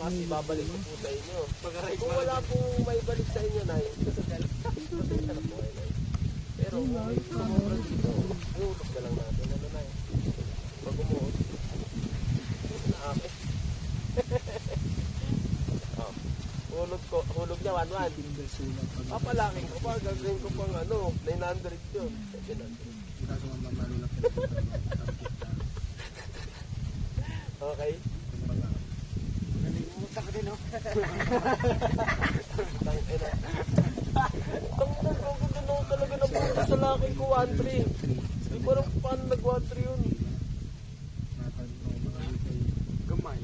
kasi babalik ko po sa inyo. Kung wala pong may balik sa inyo, Nay, pasensya na po kayo, Nay. Pero kung may sumobra dito, iulog na lang natin. Ano, Nay? Pag umuot, na akin. Oh, hulog niya, 1-1. Papalaking ko pa, gagawin ko pang 900 yun. 700. Okay. Umusta ka din, no? Tangina. Tangina ko doon talaga napunta sa laki ko 1-3. Hindi ko alam paano nag-1-3 yun. Gamay.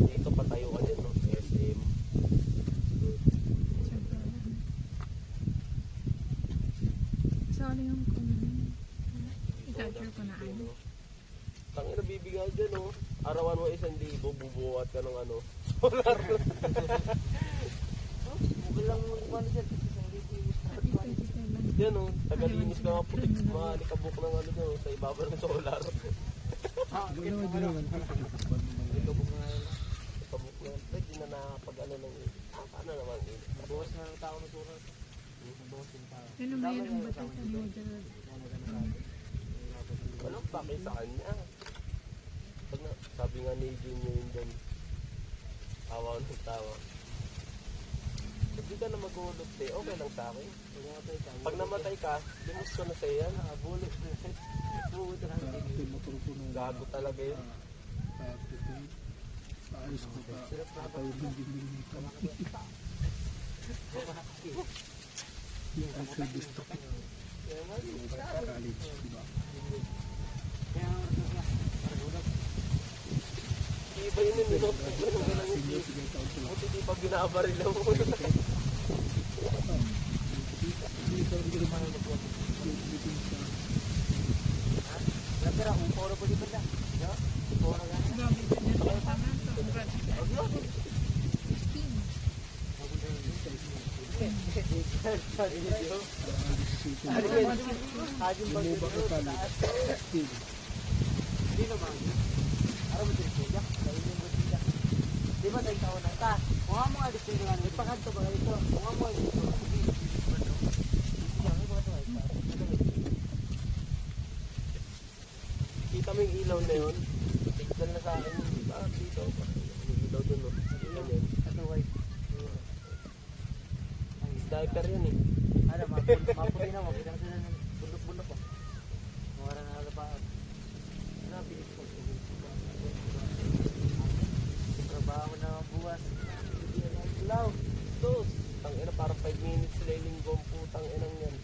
Dito patayo ka din, no? SM. Sorry yung i-capture ko na ano. Tangina bibigay dyan, no? Arawan mo 1,000, bubuhat ka ng solar. Mukha lang mo ano dyan. Yan, no? Tagalinis ka mga putik, mga likabok ng sa ibabaw ng solar. Likabok na yun. Likabok na yun. Hindi na nakapag-ano ng paano naman yun? Bawas na ng tao ng solar. Bawas yung tao. Ano ba yan ang batay sa model? Walang pake sa kanya. Pag sabi nga ni Junior yun dyan, tawa ng tawa. Hindi ka na mag-ulot eh, okay lang sa akin. Pag namatay ka, limus ko na sa'yo yan. Bulot na yan. Gago talaga yun. Ayos ko pa. Patay yung dinding nito. Yung also gusto ko. College, diba? Iba yun yun, no? Buti di pa binabaril lang mo. Pero upo na po dito na. Upo na nga. Grabe ka dyan sa tangan. Sobrang 16. Hindi naman. Araw mo din siya. Di ba tayo taon na ta? Mga mga dito nga ni pakanto ba ito? Mga mga dito. Kita mo yung ilaw na yun? Tignan na sa akin yun. Diba? Dito. Yung ilaw dun, no? Ilaw yun. Ano white? Sniper yun eh. Ano, maputi na mo. Kita sila ng bundok-bundok ko. Mawara na alapaan. Ano, pinis ko. Trabaho na buwas. Ilaw. Tos. Tangina parang 5 minutes sila yung linggong putang inang yan.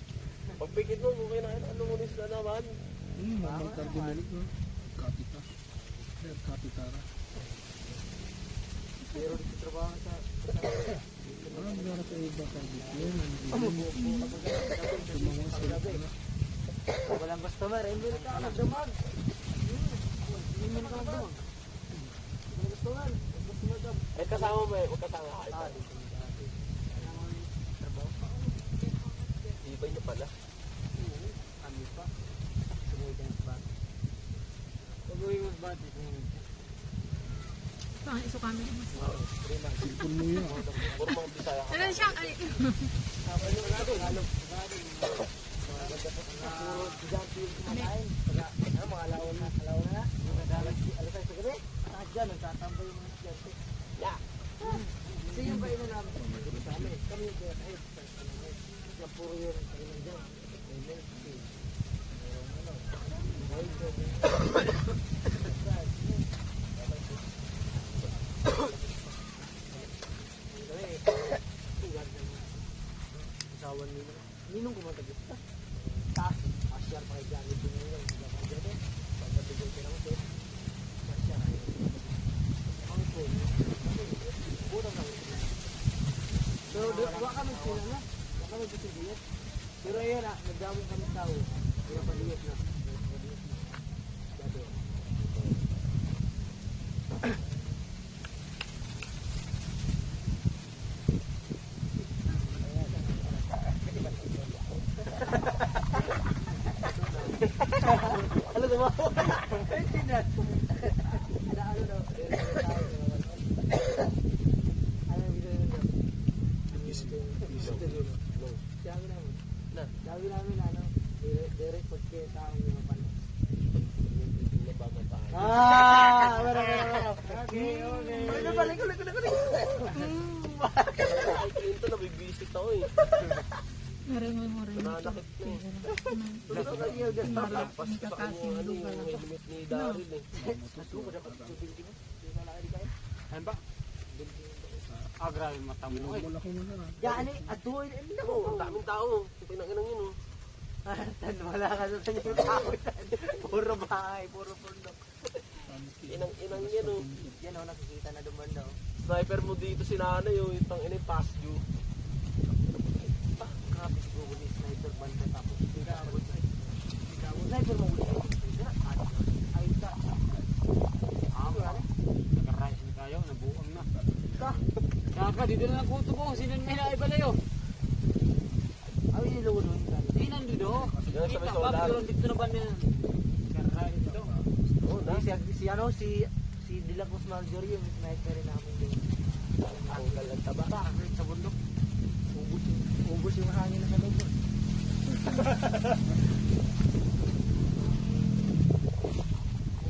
Pagpikit mo, okay na ano mo na naman. Mamang cardinalic, no? Kapita. Kapitara. Pero dito trabaho sa... Ang gara sa iba cardinalic. Tumawang sa iba. Walang customer. Hindi na ka nagdamag. Hindi mo na ka nagdamag. Walang customer. Customer ka. Eh kasama mo eh, huwag kasama ka. Ibay niya pala. Kami pa. Sumudan sa bat. Pag-uwi mo sa bat. pang iso kami. Sipon mo yan. Puro mga Bisaya ka. Ano siya? Ay, Mga alaon na. Alasay sa gabi. Takot dyan. Nagtatambay yung mga estudyante. Kasi yung ba ina namin. Kami yung kaya kahit. Yung puro yun. Kailan dyan. Isawan nila. Ninong kumatagit ka? Taas. Asyar pa kay Johnny po nila. Hindi ka dyan eh. Pagkabigay ko lang ito. Asyar ay. Ang po. Puro lang. Pero wala kami sila na. Wala kami bisigiyat. Pero ayan na. Nagdamong kami tao. Kaya paliyat na. Dati. Ano tumawa? Hindi na. Ano daw? Ano ang video nito? Sabi namin. Na. Sabi namin ano, direct pagkita ang mga panos. Wala. Okay. Ano ba? Liko. Ay, Clinton, nabibisit ako eh. Narinig mo rin. Nananakit na eh. Mara, Pas may sa kakasin kanya, ano, lupa. yung helmet ni Daryl eh. Ano ba? Grabe mata mo. Wala ko muna na. Yan eh, atuloy. Oo, ang daming tao. Pinanginang yun oh. Wala ka sa kanya tao. Puro bahay, puro pundok. Inang yan oh. Yan o, nakikita na duman daw. Sniper mo dito si nanay oh. Yung tangina yung pass you. Grabe siguro ni sniper banda tapos ikabot. Sniper mo ulit. Ay, ta. Nag-rise na tayo, nabuang na. Ta. Kaka, dito na lang kuto ko. Sino may naibalayo? Ay, nilulun ka. Di nandito. Yan sa may Kita, solar. pero dito na ba niya? Nag-rise dito. Oo na. Si De La Cruz Marjorie yung sniper rin namin din. Tanggal ang taba. Bakit sa bundok? Ubus yung hangin na sa loob.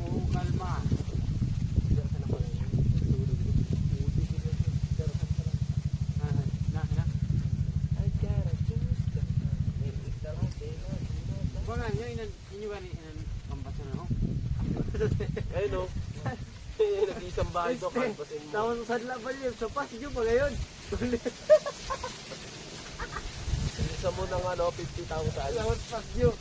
Oo, kalma. Na. I gotta choose the Baka nyo, inyo ba ni kampasan na ako? ayun oh. Nag-isang bahay to. Kalpasin mo. Tawon sa laban yun. So, pas yun pa ngayon. Isa mo ng ano, 50,000. Tawon pas yun.